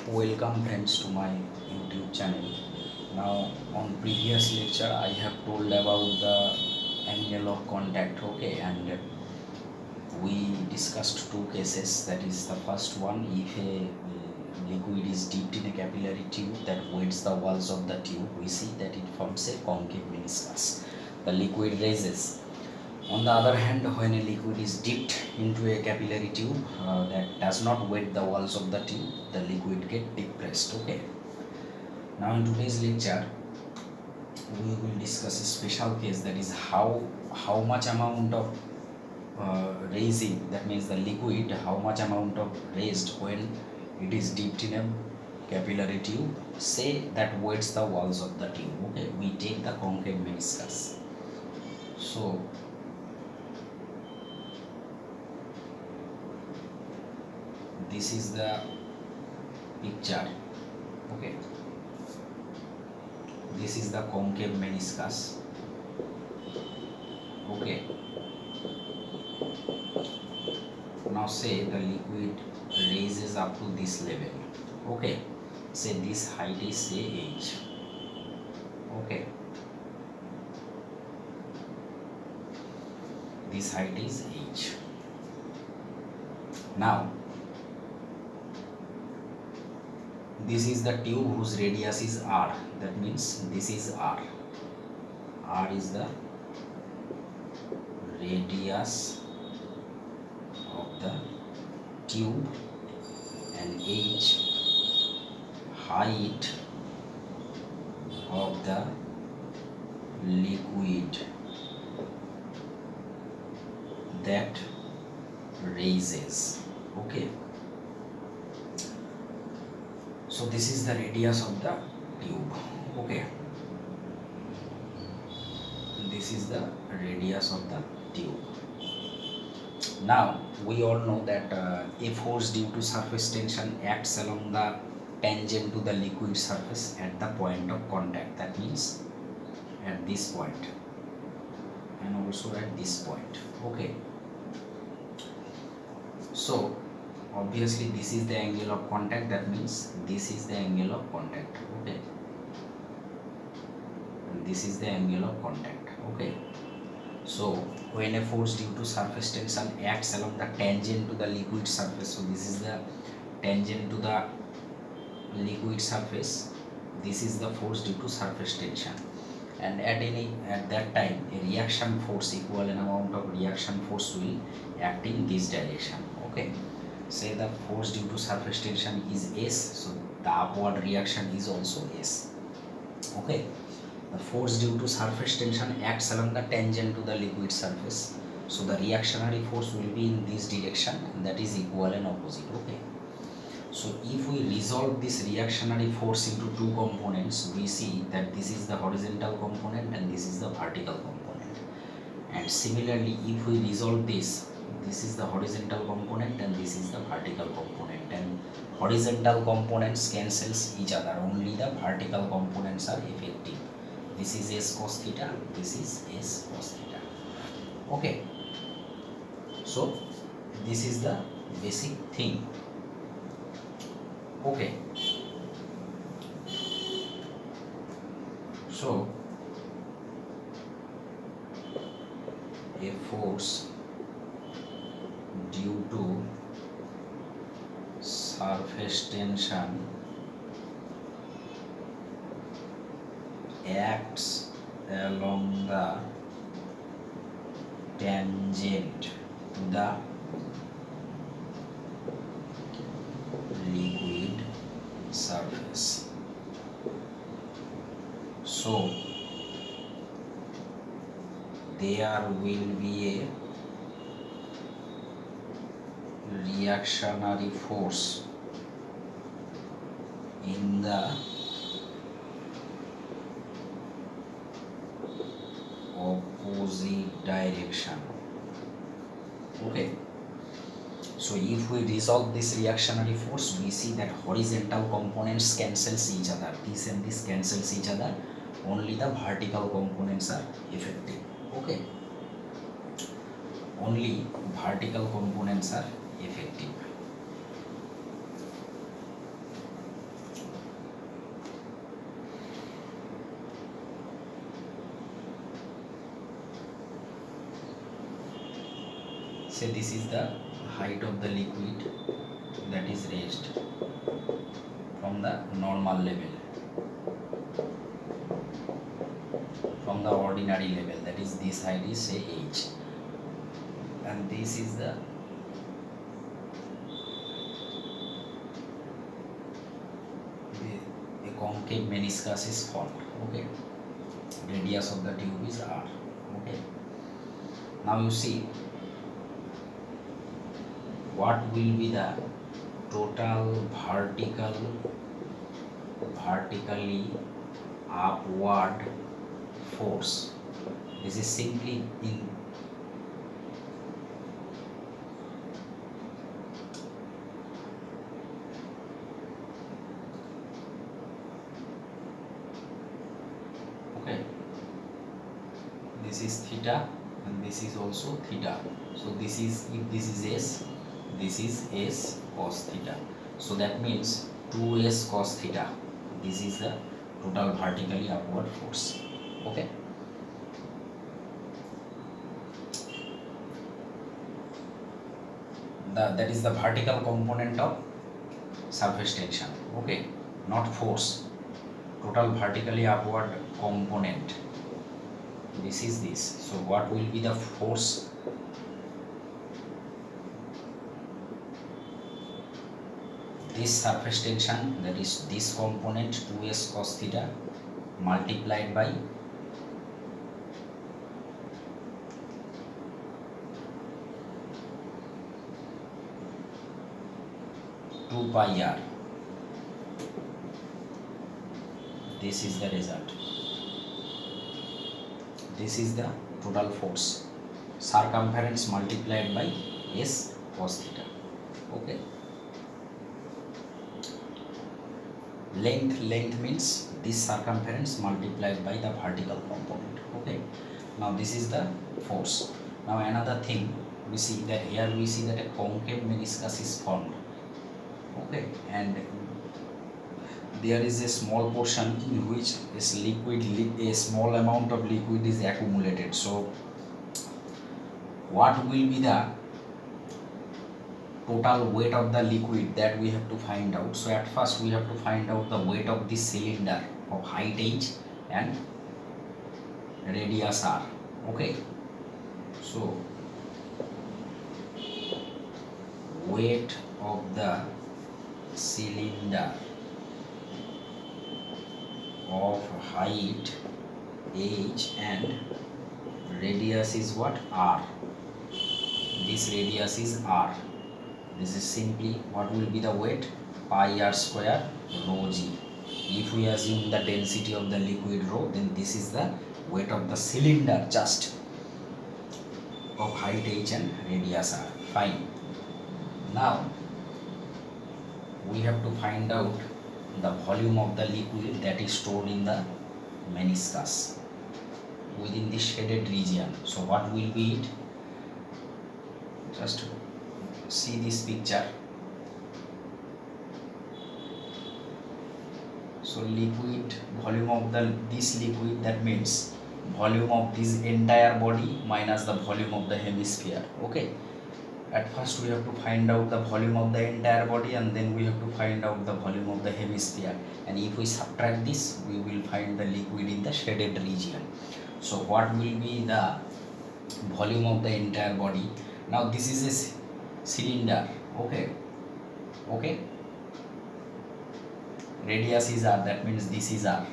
Welcome friends to my YouTube channel. Now on previous lecture I have told about the angle of contact, okay, and we discussed two cases. That is the first one, if a liquid is dipped in a capillary tube that wets the walls of the tube, we see that it forms a concave meniscus. The liquid raises. On the other hand, when a liquid is dipped into a capillary tube that does not wet the walls of the tube, the liquid get depressed. Okay. Now in today's lecture, we will discuss a special case, that is how much amount of raising, that means the liquid, how much amount of raised when it is dipped in a capillary tube, say that wets the walls of the tube. Okay, we take the concave meniscus. So this is the picture. Okay, this is the concave meniscus. Okay, now say the liquid raises up to this level. Okay, say this height is say h. Okay, this height is h. Now this is the tube whose radius is r, that means this is r. R is the radius of the tube and h height of the liquid that raises. Okay, so this is the radius of the tube. Okay, this is the radius of the tube. Now we all know that a force due to surface tension acts along the tangent to the liquid surface at the point of contact, that means at this point and also at this point. Okay, so obviously this is the angle of contact, that means this is the angle of contact. Okay, and this is the angle of contact. Okay, so when a force due to surface tension acts along the tangent to the liquid surface, so this is the tangent to the liquid surface, this is the force due to surface tension, and at that time a reaction force, equivalent amount of reaction force, will act in this direction. Okay, say the force due to surface tension is S, so the upward reaction is also S. Okay, the force due to surface tension acts along the tangent to the liquid surface, so the reactionary force will be in this direction, and that is equal and opposite. Okay, so if we resolve this reactionary force into two components, we see that this is the horizontal component and this is the vertical component. And similarly, if we resolve this is the horizontal component and this is the vertical component, and horizontal components cancels each other, only the vertical components are effective. This is S cos theta, this is S cos theta. Okay, so this is the basic thing. Okay, so a force due to surface tension acts along the tangent to the liquid surface. So there will be a reactionary force in the opposite direction. Okay, so if we resolve this reactionary force, we see that horizontal components cancels each other, this and this cancels each other, only the vertical components are effective. Okay, only vertical components are effective. say this is the height of the liquid that is raised from the normal level, from the ordinary level, that is this height is say h, and this is the concave meniscus is formed. Okay, radius of the tube is r. Okay, now you see what will be the total vertically upward force. This is simply in okay, this is theta and this is also theta. So this is, if this is s, this is s cos theta. So that means 2s cos theta. This is the total vertically upward force. Okay, that is the vertical component of surface tension. Okay, not force, total vertically upward component. This is this. So what will be the force? This surface tension, that is this component 2s cos theta multiplied by 2 pi r. This is the result. This is the total force, circumference multiplied by s cos theta. Okay, length means this circumference multiplied by the vertical component. Okay, now this is the force. Now another thing, we see that here we see that a concave meniscus is formed. Okay, and there is a small portion in which is a small amount of liquid is accumulated. So what will be the total weight of the liquid, that we have to find out. So at first we have to find out the weight of this cylinder of height h and radius r. Okay, so weight of the cylinder of height h and radius is what? R. This radius is r. This is simply what will be the weight? Pi r square rho g. If we assume the density of the liquid rho, then this is the weight of the cylinder just of height h and radius r. Fine. Now we have to find out the volume of the liquid that is stored in the meniscus within the shaded region. So what will be it? Just see this picture. So liquid volume of this liquid, that means volume of this entire body minus the volume of the hemisphere. Okay, at first we have to find out the volume of the entire body and then we have to find out the volume of the hemisphere, and if we subtract this we will find the liquid in the shaded region. So what will be the volume of the entire body? Now this is a cylinder. Okay, radius is r, that means this is r.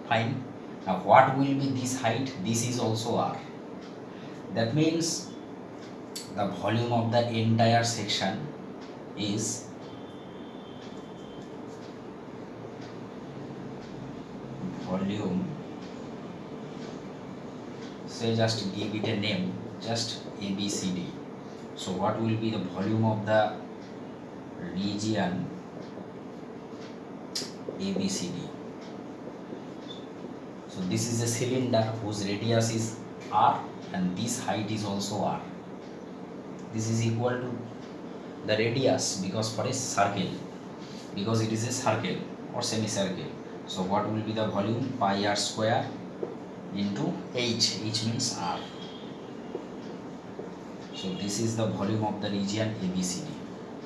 Fine. Now what will be this height? This is also r. That means the volume of the entire section is volume, say just give it a name, just ABCD. So what will be the volume of the region ABCD? So this is a cylinder whose radius is r and this height is also r. This is equal to the radius because for a circle, because it is a circle or semicircle. So what will be the volume? Pi r square into h. H means r. So So this is the volume of the region ABCD.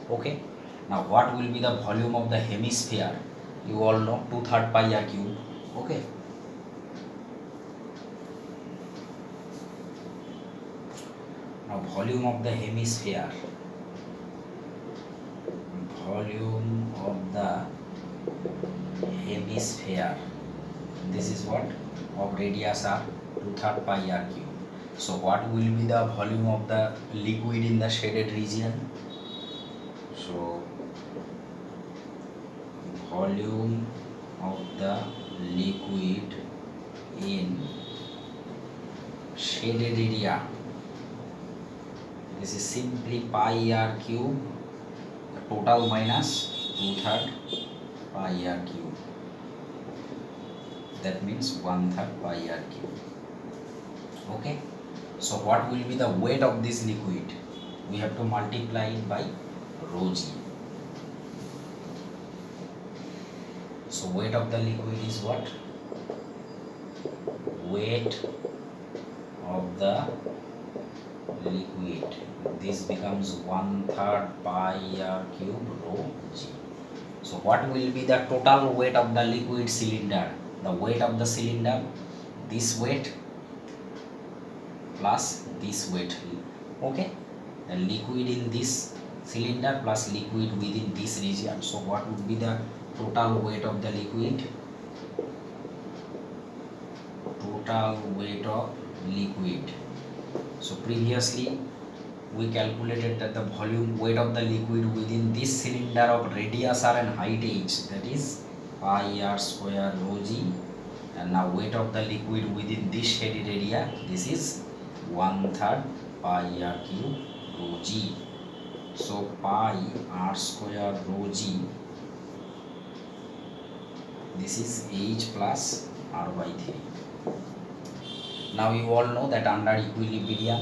Okay. Now what will be the volume of the hemisphere? You all know 2/3 pi r cube. Okay. Now volume of the hemisphere. Volume of the hemisphere. This is what? Of radius r 2/3 pi r cube. So what will be the volume of the liquid in the shaded region? So volume of the liquid in shaded area, this is simply pi r cube, the total minus 2/3 pi r cube, that means 1/3 pi r cube. Okay, so what will be the weight of this liquid? We have to multiply it by rho g. So weight of the liquid is what? Weight of the liquid, this becomes 1/3 pi r cube rho g. So what will be the total weight of the liquid cylinder? The weight of the cylinder, this weight plus this weight. Okay, the liquid in this cylinder plus liquid within this region. So what would be the total weight of the liquid? Total weight of liquid. So previously we calculated that the volume weight of the liquid within this cylinder of radius r and height h, that is pi r square rho g, and now weight of the liquid within this shaded area, this is 1/3 pi r cube rho g. So pi r square rho g, this is h plus r by 3. Now you all know that under equilibrium,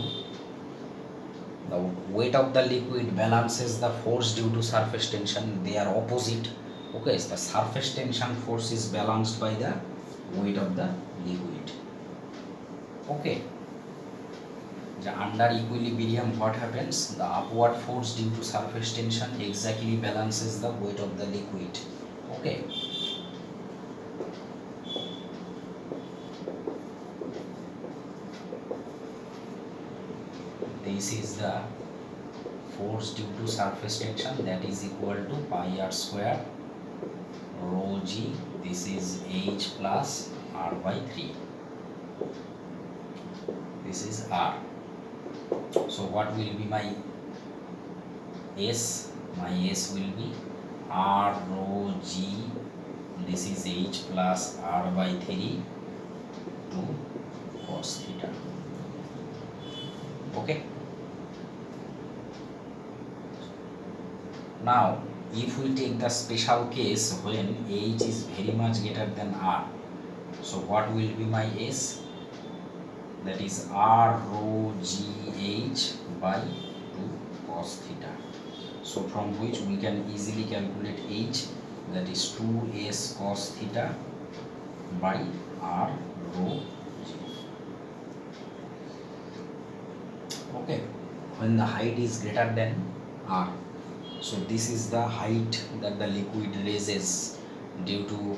the weight of the liquid balances the force due to surface tension. They are opposite. Okay, so the surface tension force is balanced by the weight of the liquid. Okay, so under equilibrium what happens? The upward force due to surface tension exactly balances the weight of the liquid. Okay, this is the force due to surface tension, that is equal to pi r square rho g, this is h plus r by 3, this is r. So what will be my s? My s will be r rho g, this is h plus r by 3 to cos theta. Okay, now if we take the special case when h is very much greater than r, so what will be my s? That is r rho g h by 2 cos theta. So from which we can easily calculate h, that is 2s cos theta by r rho g. Okay, when the height is greater than r, so this is the height that the liquid raises due to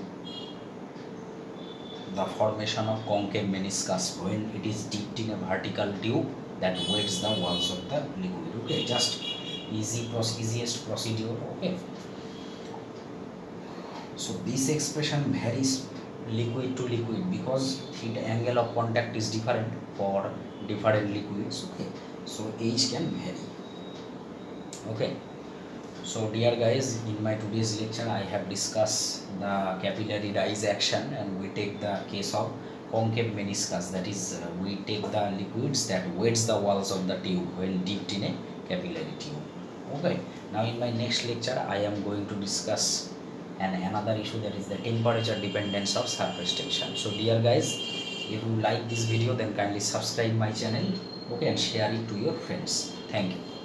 the formation of concave meniscus when it is dipped in a vertical tube that weights the walls of the liquid. Okay, just easiest procedure. Okay, so this expression varies liquid to liquid because the angle of contact is different for different liquids. Okay, so h can vary. Okay, so dear guys, in my today's lecture I have discussed the capillary rise action, and we take the case of concave meniscus, that is we take the liquids that weights the walls of the tube when dipped in a capillary tube. Okay, now in my next lecture I am going to discuss another issue, that is the temperature dependence of surface tension. So dear guys, if you like this video then kindly subscribe my channel, okay, and share it to your friends. Thank you.